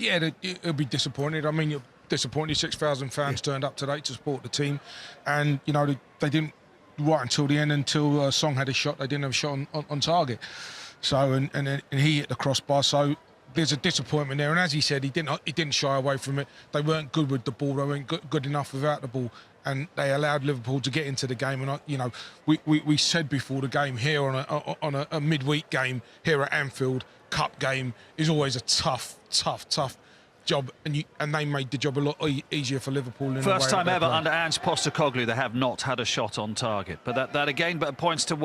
Yeah, it'll be disappointed. I mean, you're disappointed 6,000 fans turned up today to support the team, and you know they didn't right until the end, until Song had a shot. They didn't have a shot on target. So and he hit the crossbar. So there's a disappointment there. And as he said, he didn't shy away from it. They weren't good with the ball. They weren't good enough without the ball. And they allowed Liverpool to get into the game. And you know, we said before the game here on a midweek game here at Anfield, cup game is always a tough job, and they made the job a lot easier for Liverpool. First time ever under Ange Postecoglou they have not had a shot on target. But that again points to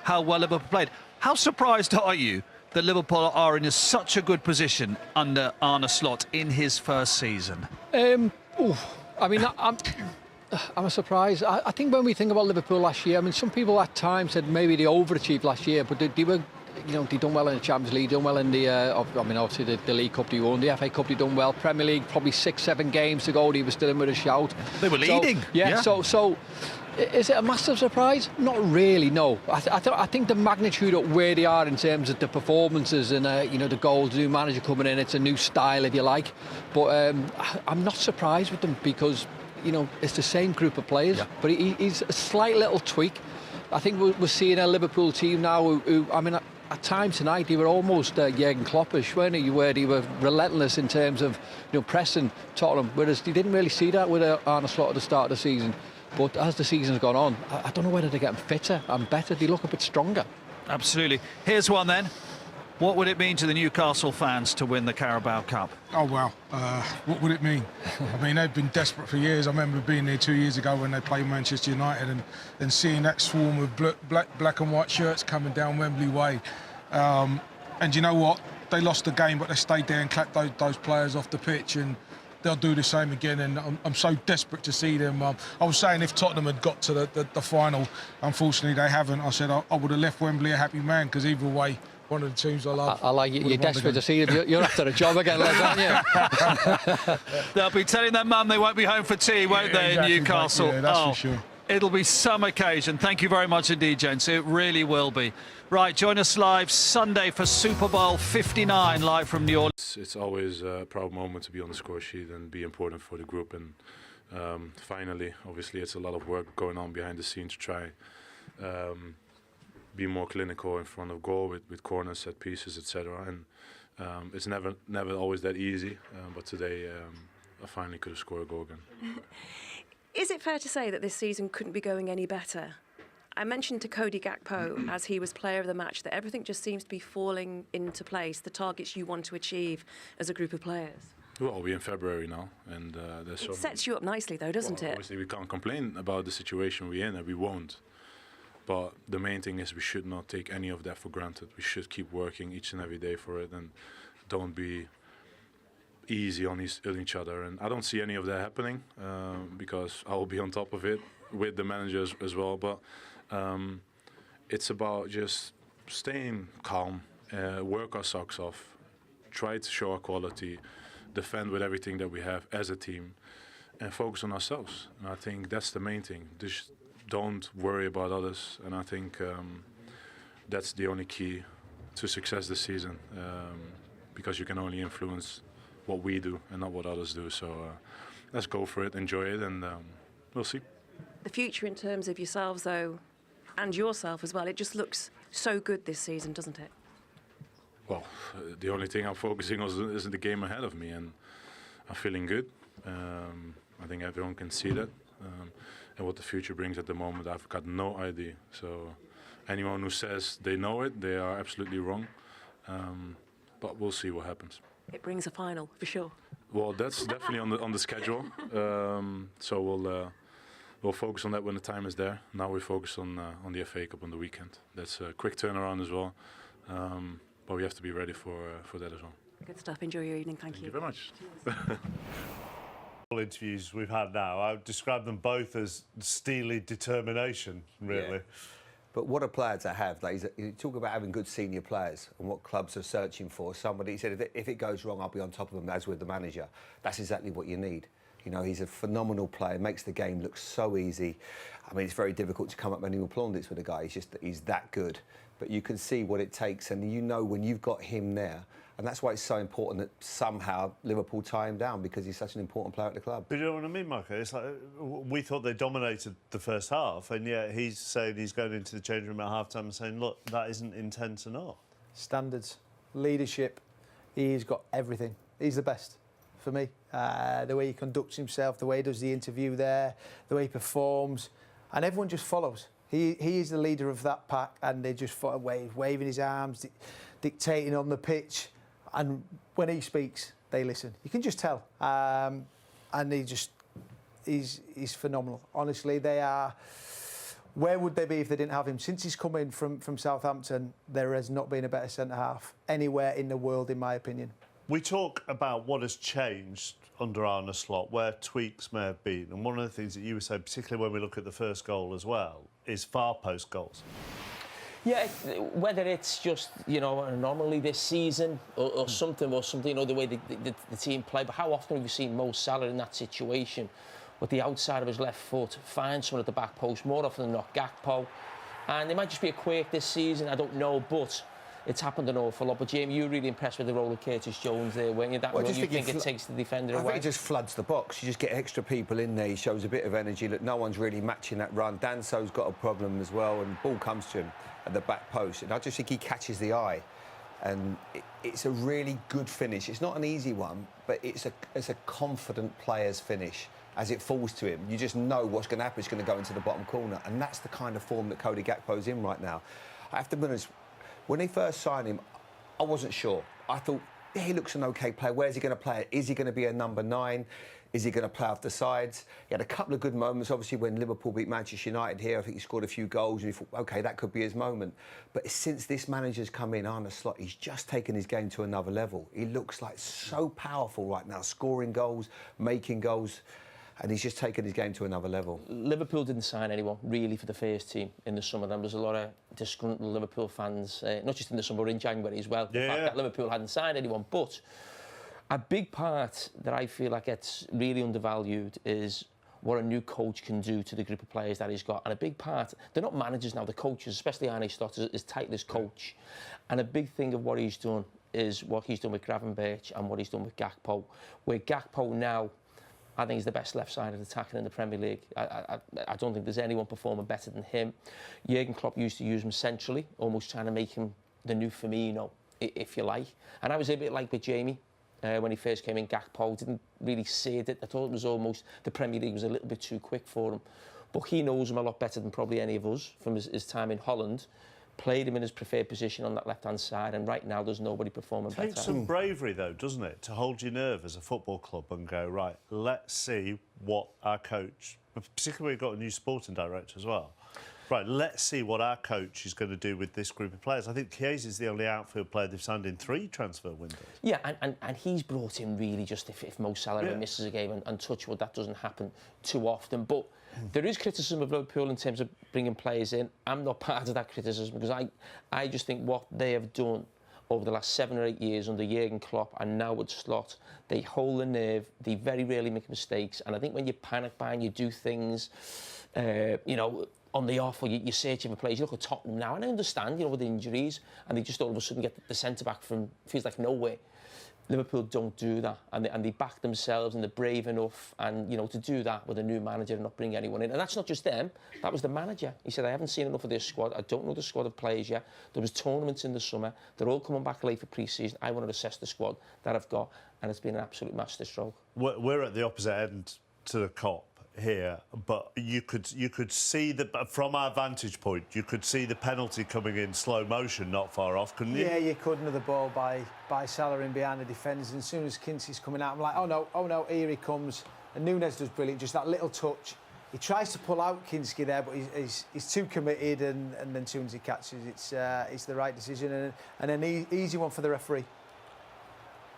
how well Liverpool played. How surprised are you that Liverpool are in such a good position under Arne Slot in his first season? I mean, I'm surprised. I think when we think about Liverpool last year, I mean, some people at times said maybe they overachieved last year, but they were, you know, they done well in the Champions League, done well in the, I mean, obviously the League Cup they won, the FA Cup they done well, Premier League probably 6-7 games to go, they were still in with a shout. They were leading. So is it a massive surprise? Not really, no. I think the magnitude of where they are in terms of the performances and you know, the goals, the new manager coming in, it's a new style if you like. But I'm not surprised with them because, you know, it's the same group of players, but he's a slight little tweak. I think we're seeing a Liverpool team now who I mean, at times tonight they were almost Jurgen Kloppish, weren't they? Where they were relentless in terms of, you know, pressing Tottenham, whereas they didn't really see that with Arne Slot at the start of the season. But as the season's gone on, I don't know whether they're getting fitter and better. They look a bit stronger. Absolutely. Here's one then. What would it mean to the Newcastle fans to win the Carabao Cup? Oh, wow. What would it mean? I mean, they've been desperate for years. I remember being there 2 years ago when they played Manchester United and seeing that swarm of black and white shirts coming down Wembley Way. And you know what? They lost the game, but they stayed there and clapped those players off the pitch, and they'll do the same again. And I'm so desperate to see them. I was saying if Tottenham had got to the final, unfortunately they haven't. I said I would have left Wembley a happy man, because either way, one of the teams I love. I like you. You're desperate to see them. You're after a job again, Les, aren't you? They'll be telling their mum they won't be home for tea, won't they, exactly, in Newcastle? Yeah, that's for sure. It'll be some occasion. Thank you very much indeed, gents. It really will be. Right, join us live Sunday for Super Bowl 59, live from New Orleans. It's always a proud moment to be on the score sheet and be important for the group. And finally, obviously, it's a lot of work going on behind the scenes to try be more clinical in front of goal with corners, set pieces, etc. And it's never always that easy. But today, I finally could have scored a goal again. Is it fair to say that this season couldn't be going any better? I mentioned to Cody Gakpo, as he was player of the match, that everything just seems to be falling into place, the targets you want to achieve as a group of players. Well, we're in February now, and it sets you up nicely, though, doesn't it? Obviously, we can't complain about the situation we're in, and we won't. But the main thing is we should not take any of that for granted. We should keep working each and every day for it, and don't be easy on each other. And I don't see any of that happening because I will be on top of it with the managers as well. But it's about just staying calm, work our socks off, try to show our quality, defend with everything that we have as a team, and focus on ourselves. And I think that's the main thing. Just don't worry about others. And I think that's the only key to success this season, because you can only influence what we do and not what others do. So let's go for it, enjoy it, and we'll see. The future in terms of yourselves, though, and yourself as well, it just looks so good this season, doesn't it? Well, the only thing I'm focusing on is the game ahead of me, and I'm feeling good. I think everyone can see that. And what the future brings at the moment, I've got no idea. So anyone who says they know it, they are absolutely wrong. But we'll see what happens. It brings a final, for sure. Well, that's definitely on the schedule. So we'll focus on that when the time is there. Now we focus on the FA Cup on the weekend. That's a quick turnaround as well. But we have to be ready for that as well. Good stuff. Enjoy your evening. Thank you. Thank you very much. Interviews we've had now, I would describe them both as steely determination, really. Yeah. But what a player to have. Like, you talk about having good senior players and what clubs are searching for. Somebody said, if it goes wrong, I'll be on top of them, as with the manager. That's exactly what you need. You know, he's a phenomenal player, makes the game look so easy. I mean, it's very difficult to come up with any plaudits with a guy. He's that good. But you can see what it takes, and you know when you've got him there, And that's why it's so important that somehow Liverpool tie him down, because he's such an important player at the club. But you know what I mean, Michael? It's like we thought they dominated the first half, and yet he's saying he's going into the change room at half-time and saying, look, that isn't intense enough. Standards, leadership, he's got everything. He's the best for me. The way he conducts himself, the way he does the interview there, the way he performs, and everyone just follows. He is the leader of that pack, and they just waving his arms, dictating on the pitch. And when he speaks, they listen. You can just tell. And he's phenomenal. Honestly, they are. Where would they be if they didn't have him? Since he's come in from Southampton, there has not been a better centre-half anywhere in the world, in my opinion. We talk about what has changed under Arne Slot, where tweaks may have been. And one of the things that you were saying, particularly when we look at the first goal as well, is far post goals. Yeah, whether it's just, you know, an anomaly this season or something, you know, the way the team play. But how often have you seen Mo Salah in that situation with the outside of his left foot find someone at the back post, more often than not Gakpo? And it might just be a quirk this season, I don't know, but it's happened an awful lot. But Jamie, you were really impressed with the role of Curtis Jones there, weren't you? That well, role you think it takes the defender away? I think it just floods the box. You just get extra people in there. He shows a bit of energy. Look, no one's really matching that run. Danso's got a problem as well, and ball comes to him at the back post. And I just think he catches the eye. And it's a really good finish. It's not an easy one, but it's a confident player's finish. As it falls to him, you just know what's going to happen. It's going to go into the bottom corner. And that's the kind of form that Cody Gakpo's in right now. I have to be honest, when they first signed him, I wasn't sure. I thought, yeah, he looks an OK player. Where's he going to play? Is he going to be a number 9? Is he going to play off the sides? He had a couple of good moments. Obviously, when Liverpool beat Manchester United here, I think he scored a few goals, and you thought, OK, that could be his moment. But since this manager's come in, Arne Slot, he's just taken his game to another level. He looks like so powerful right now, scoring goals, making goals. And he's just taken his game to another level. Liverpool didn't sign anyone, really, for the first team in the summer. There was a lot of disgruntled Liverpool fans, not just in the summer, in January as well. Yeah. The fact that Liverpool hadn't signed anyone. But a big part that I feel like gets really undervalued is what a new coach can do to the group of players that he's got. And a big part, they're not managers now, the coaches, especially Arne Slot, is titless coach. And a big thing of what he's done is what he's done with Gravenberch and what he's done with Gakpo. Where Gakpo now, I think he's the best left-sided attacker in the Premier League. I don't think there's anyone performing better than him. Jurgen Klopp used to use him centrally, almost trying to make him the new Firmino, if you like. And I was a bit like with Jamie when he first came in. Gakpo didn't really see it. I thought it was almost the Premier League was a little bit too quick for him. But he knows him a lot better than probably any of us from his time in Holland. Played him in his preferred position on that left-hand side, and right now there's nobody performing better. Takes some bravery, though, doesn't it, to hold your nerve as a football club and go, right, let's see what our coach, particularly we've got a new sporting director as well, right, let's see what our coach is going to do with this group of players. I think Chiesa is the only outfield player they've signed in 3 transfer windows. Yeah, and he's brought in really just if Mo Salah misses a game, and touch wood, that doesn't happen too often. But there is criticism of Liverpool in terms of bringing players in. I'm not part of that criticism, because I just think what they have done over the last 7 or 8 years under Jurgen Klopp and now with Slot, they hold the nerve, they very rarely make mistakes. And I think when you panic buy and you do things, you know, on the off, or you're searching for players, you look at Tottenham now, and I understand, you know, with injuries, and they just all of a sudden get the centre-back from, feels like nowhere. Liverpool don't do that, and they back themselves, and they're brave enough, and, you know, to do that with a new manager and not bring anyone in. And that's not just them, that was the manager. He said, I haven't seen enough of this squad, I don't know the squad of players yet. There was tournaments in the summer, they're all coming back late for pre-season. I want to assess the squad that I've got, and it's been an absolute masterstroke. We're at the opposite end to the Kop here, but you could see from our vantage point, you could see the penalty coming in slow motion not far off, couldn't you? Yeah, you could, another ball by Salah in behind the defenders, and as soon as Kinsey's coming out, I'm like, oh no, here he comes. And Nunes does brilliant, just that little touch. He tries to pull out Kinski there, but he's too committed, and then as soon as he catches, it's the right decision, and an easy one for the referee.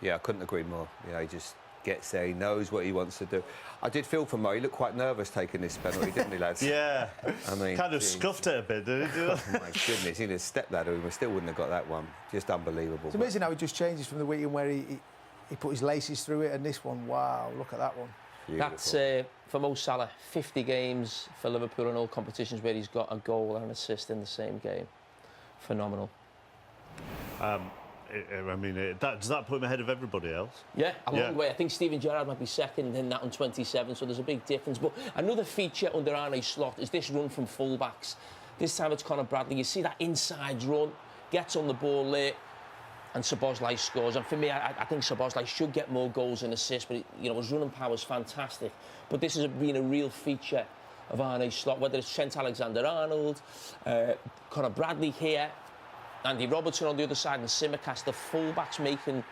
Yeah, I couldn't agree more. You know, he just gets there, he knows what he wants to do. I did feel for Mo, he looked quite nervous taking this penalty, didn't he, lads? Yeah. I mean, kind of scuffed it a bit, didn't he? Oh my goodness, he'd have stepped that, we still wouldn't have got that one. Just unbelievable. It's amazing how he just changes from the weekend where he put his laces through it, and this one, wow, look at that one. Beautiful. That's for Mo Salah, 50 games for Liverpool in all competitions where he's got a goal and an assist in the same game. Phenomenal. I mean, does that put him ahead of everybody else? Yeah, a long way. I think Steven Gerrard might be second in that on 27, so there's a big difference. But another feature under Arne Slot is this run from fullbacks. This time it's Conor Bradley. You see that inside run, gets on the ball late, and Szoboszlai scores. And for me, I think Szoboszlai should get more goals and assists, but his running power is fantastic. But this has been a real feature of Arne Slot, whether it's Trent Alexander-Arnold, Conor Bradley here, Andy Robertson on the other side, and Tsimikas, the fullbacks making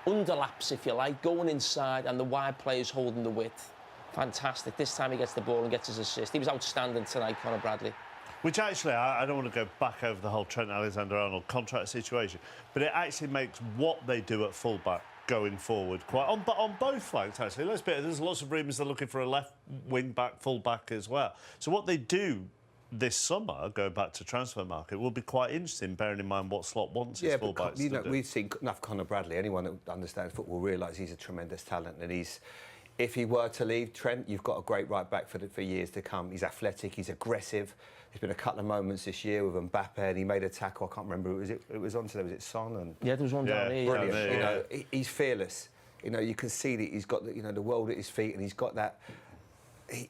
underlaps, if you like, going inside, and the wide players holding the width. Fantastic. This time he gets the ball and gets his assist. He was outstanding tonight, Conor Bradley. Which actually, I don't want to go back over the whole Trent Alexander-Arnold contract situation, but it actually makes what they do at fullback going forward quite on both flanks, actually. Let's be honest, there's lots of rumours they're looking for a left wing-back, full-back as well. So what they do this summer, going back to transfer market, will be quite interesting, bearing in mind what Slot wants his full-backs to do. We've seen enough Conor Bradley. Anyone that understands football realise he's a tremendous talent, and if he were to leave Trent, you've got a great right back for years to come. He's athletic, he's aggressive. There's been a couple of moments this year with Mbappe, and he made a tackle. I can't remember who it was on today. Was it Son? And yeah, there was one down here. Brilliant. He's fearless. You can see that he's got the world at his feet, and he's got that.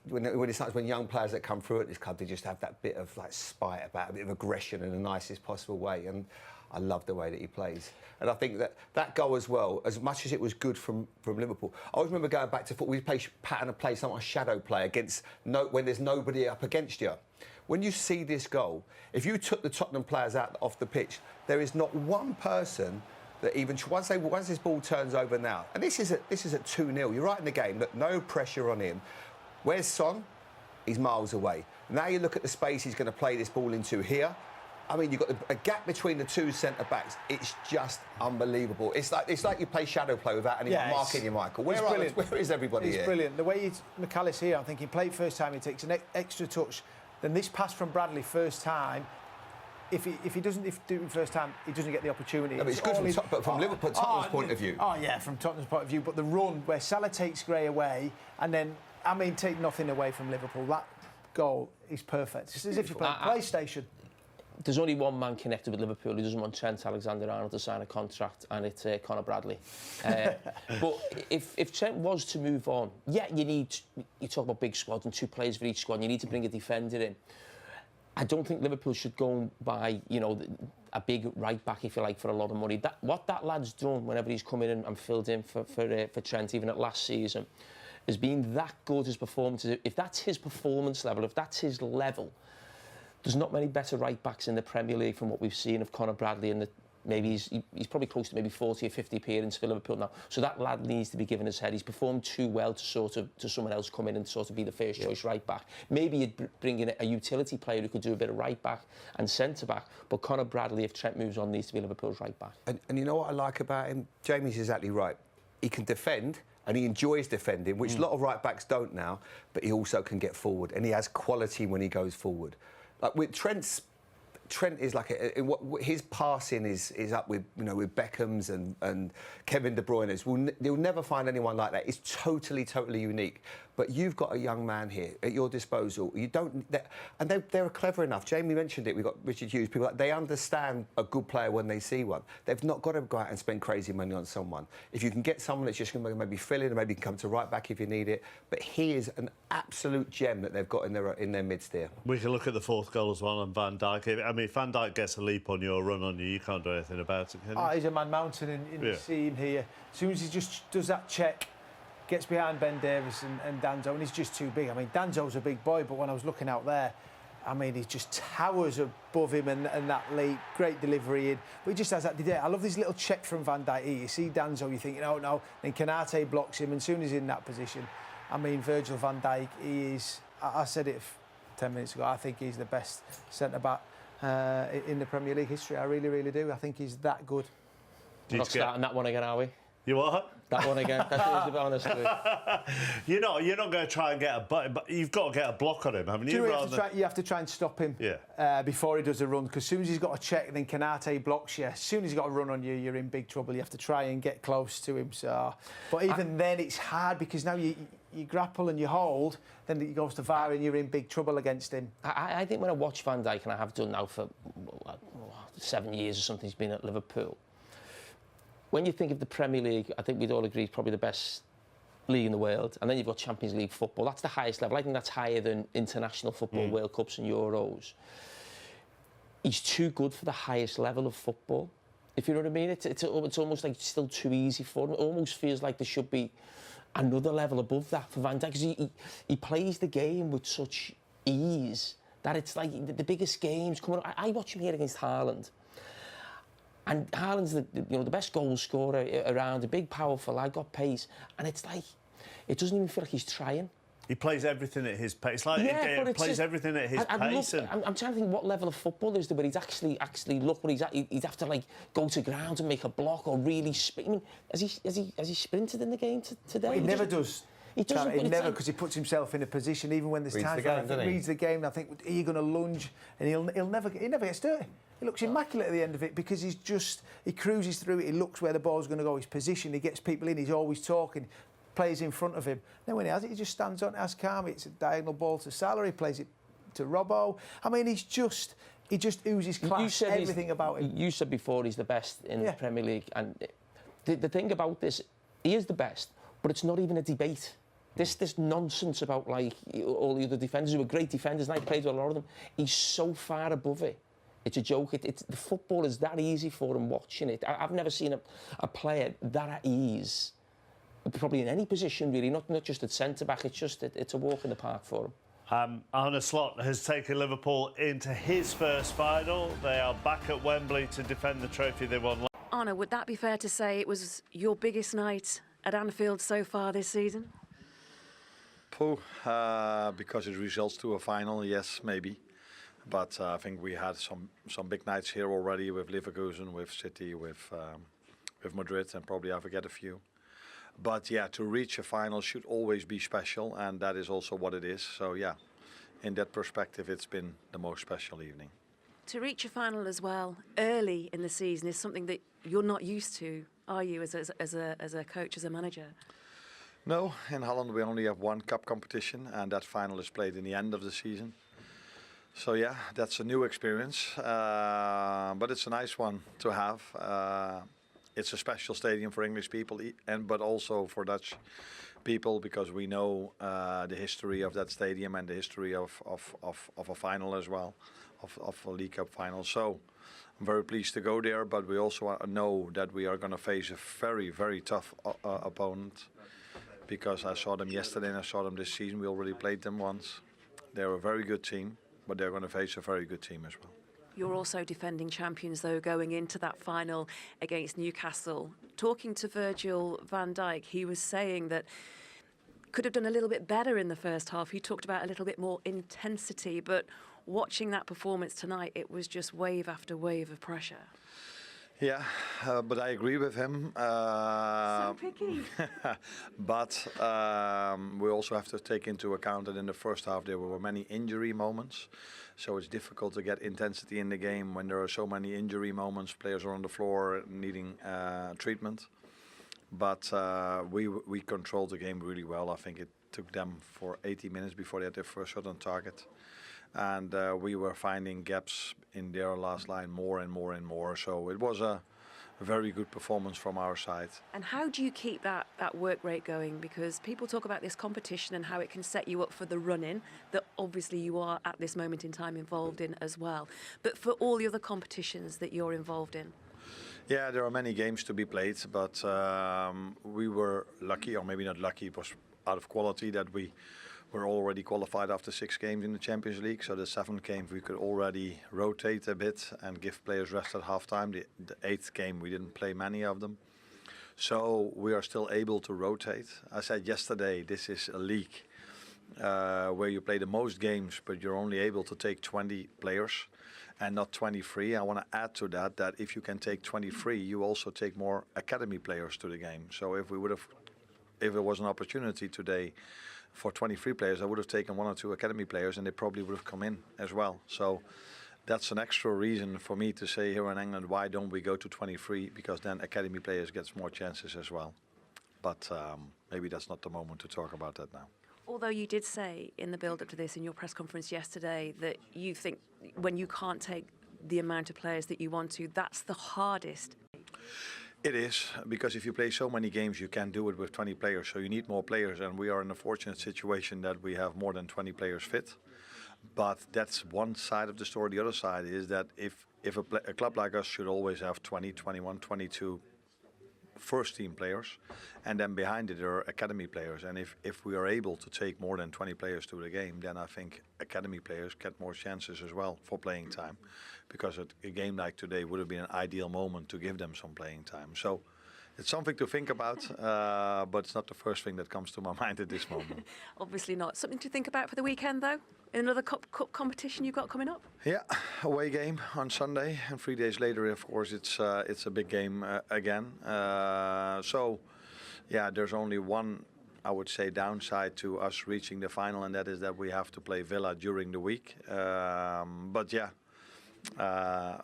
When young players that come through at this club, they just have that bit of spite about, a bit of aggression in the nicest possible way. And I love the way that he plays. And I think that goal as well, as much as it was good from Liverpool, I always remember going back to football, we play pattern of play, somewhat shadow play when there's nobody up against you. When you see this goal, if you took the Tottenham players out off the pitch, there is not one person that even once this ball turns over now, and this is at 2-0. You're right in the game. Look, no pressure on him. Where's Son? He's miles away. Now you look at the space he's going to play this ball into here. I mean, you've got a gap between the two centre-backs. It's just unbelievable. It's like you play shadow play without anyone marking you, Michael. Where is everybody here? It's brilliant. The way McAllis here, I'm thinking, play first time, he takes an extra touch. Then this pass from Bradley first time, if he doesn't do it first time, he doesn't get the opportunity. No, but it's good from Liverpool, Tottenham's point of view. Oh, yeah, from Tottenham's point of view. But the run where Salah takes Gray away, and then, take nothing away from Liverpool. That goal is perfect. It's as if you're playing PlayStation. There's only one man connected with Liverpool who doesn't want Trent Alexander-Arnold to sign a contract, and it's Conor Bradley. But if Trent was to move on, you talk about big squads and 2 players for each squad, and you need to bring a defender in. I don't think Liverpool should go and buy, a big right back, if you like, for a lot of money. What that lad's done whenever he's come in and filled in for Trent, even at last season, has been that good, his performances. If that's his performance level, if that's his level, there's not many better right backs in the Premier League from what we've seen of Conor Bradley, and maybe he's probably close to maybe 40 or 50 appearances for Liverpool now. So that lad needs to be given his head. He's performed too well to someone else come in and sort of be the first choice right back. Maybe you'd bring in a utility player who could do a bit of right back and centre back. But Conor Bradley, if Trent moves on, needs to be Liverpool's right back. And you know what I like about him? Jamie's exactly right. He can defend. And he enjoys defending, which a lot of right backs don't now. But he also can get forward, and he has quality when he goes forward. Like with Trent is like his passing is up with Beckham's and Kevin De Bruyne's. You'll never find anyone like that. It's totally unique. But you've got a young man here at your disposal. They're clever enough. Jamie mentioned it. We've got Richard Hughes. People they understand a good player when they see one. They've not got to go out and spend crazy money on someone. If you can get someone that's just going to maybe fill in, and maybe can come to right back if you need it. But he is an absolute gem that they've got in their midst here. We can look at the 4th goal as well on Van Dijk. I mean, if Van Dijk gets a leap on you or run on you, you can't do anything about it, can you? He's a man mountain in the scene here. As soon as he just does that check, gets behind Ben Davies and Danzo, and he's just too big. I mean, Danzo's a big boy, but when I was looking out there, he just towers above him and that leap. Great delivery in. But he just has that. I love this little check from Van Dijk. You see Danzo, you think, no. Then Canate blocks him, and soon as he's in that position, Virgil van Dijk, he is... I said it 10 minutes ago, I think he's the best centre-back in the Premier League history. I really, really do. I think he's that good. We're not starting that one again, are we? You what? That one again. That's the honest with You're not going to try and get but you've got to get a block on him, haven't you? You have to try and stop him before he does a run, because as soon as he's got a check, then Canate blocks you. As soon as he's got a run on you, you're in big trouble. You have to try and get close to him. But even then, it's hard, because now you grapple and you hold, then he goes to VAR and you're in big trouble against him. I think when I watch Van Dijk, and I have done now for 7 years or something, he's been at Liverpool, when you think of the Premier League, I think we'd all agree it's probably the best league in the world, and then you've got Champions League football. That's the highest level. I think that's higher than international football, World Cups and Euros. He's too good for the highest level of football, if you know what I mean. It's almost like it's still too easy for him. It almost feels like there should be another level above that for Van Dijk, because he plays the game with such ease that it's like the biggest games coming. I watch him here against Haaland, and Haaland's the best goal scorer around, a big, powerful lad, got pace, and it's like it doesn't even feel like he's trying. He plays everything at his pace. It's like Yeah, he plays everything at his pace. I'm trying to think what level of football is there where he's actually look where he's at. He'd have to like go to ground and make a block or really sprint. I mean, has he sprinted in the game today? But he never does. He doesn't. He never, because he puts himself in a position, even when there's times where he reads the game. And I think, are you going to lunge? And he never gets dirty. He looks immaculate at the end of it because he cruises through it. He looks where the ball's going to go. He's positioned. He gets people in. He's always talking. Players in front of him. Then when he has it, he just stands on it as calm. It's a diagonal ball to Salah. He plays it to Robbo. I mean, he just oozes class. Everything about him. You said before he's the best in the Premier League, and the thing about this, he is the best, but it's not even a debate. This nonsense about like all the other defenders who are great defenders, and I played with a lot of them. He's so far above it. It's a joke. The football is that easy for him watching it. I've never seen a player that at ease. Probably in any position, really, not just at centre-back. It's a walk in the park for him. Arne Slot has taken Liverpool into his first final. They are back at Wembley to defend the trophy they won. Arne, would that be fair to say it was your biggest night at Anfield so far this season? Because it results to a final, yes, maybe. But I think we had some big nights here already with Leverkusen, with City, with Madrid, and probably I forget a few. But yeah, to reach a final should always be special, and that is also what it is. So yeah, in that perspective, it's been the most special evening. To reach a final as well early in the season is something that you're not used to, are you, as a coach, as a manager? No, in Holland we only have one cup competition, and that final is played in the end of the season. So yeah, that's a new experience, but it's a nice one to have. It's a special stadium for English people, but also for Dutch people, because we know the history of that stadium and the history of a final as well, of a League Cup final. So I'm very pleased to go there, but we also know that we are going to face a very, very tough opponent, because I saw them yesterday and I saw them this season. We already played them once. They're a very good team, but they're going to face a very good team as well. You're also defending champions, though, going into that final against Newcastle. Talking to Virgil van Dijk, he was saying that could have done a little bit better in the first half. He talked about a little bit more intensity, but watching that performance tonight, it was just wave after wave of pressure. Yeah, but I agree with him. So picky. But we also have to take into account that in the first half there were many injury moments. So it's difficult to get intensity in the game when there are so many injury moments. Players are on the floor needing treatment. But we controlled the game really well. I think it took them for 80 minutes before they had their first shot on target. And we were finding gaps in their last line more and more and more. So it was a very good performance from our side. And how do you keep that work rate going? Because people talk about this competition and how it can set you up for the run-in that obviously you are at this moment in time involved in as well. But for all the other competitions that you're involved in? Yeah, there are many games to be played, but we were lucky, or maybe not lucky, it was out of quality that we were already qualified after 6 games in the Champions League. So the 7th game we could already rotate a bit and give players rest at halftime. The 8th game we didn't play many of them. So we are still able to rotate. I said yesterday, this is a league where you play the most games, but you're only able to take 20 players and not 23. I want to add to that if you can take 23, you also take more academy players to the game. So if there was an opportunity today for 23 players, I would have taken 1 or 2 academy players, and they probably would have come in as well. So that's an extra reason for me to say here in England, why don't we go to 23? Because then academy players gets more chances as well. But maybe that's not the moment to talk about that now. Although you did say in the build-up to this, in your press conference yesterday, that you think when you can't take the amount of players that you want to, that's the hardest. It is, because if you play so many games, you can't do it with 20 players. So you need more players, and we are in a fortunate situation that we have more than 20 players fit. But that's one side of the story. The other side is that if a club like us should always have 20, 21, 22 first team players, and then behind it there are academy players. And if we are able to take more than 20 players to the game, then I think academy players get more chances as well for playing time, because a game like today would have been an ideal moment to give them some playing time. So it's something to think about, but it's not the first thing that comes to my mind at this moment. Obviously not. Something to think about for the weekend, though? In another cup competition you've got coming up? Yeah, away game on Sunday, and 3 days later, of course, it's a big game again. So, yeah, there's only one, I would say, downside to us reaching the final, and that is that we have to play Villa during the week. But yeah,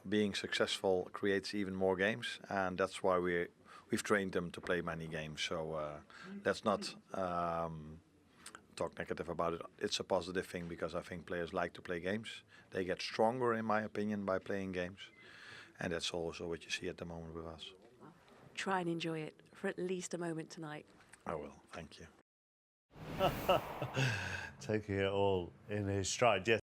being successful creates even more games, and that's why we've trained them to play many games. So that's not talk negative about it. It's a positive thing, because I think players like to play games. They get stronger, in my opinion, by playing games, and that's also what you see at the moment with us. Try and enjoy it for at least a moment tonight. I will. Thank you. Taking it all in his stride. Yes.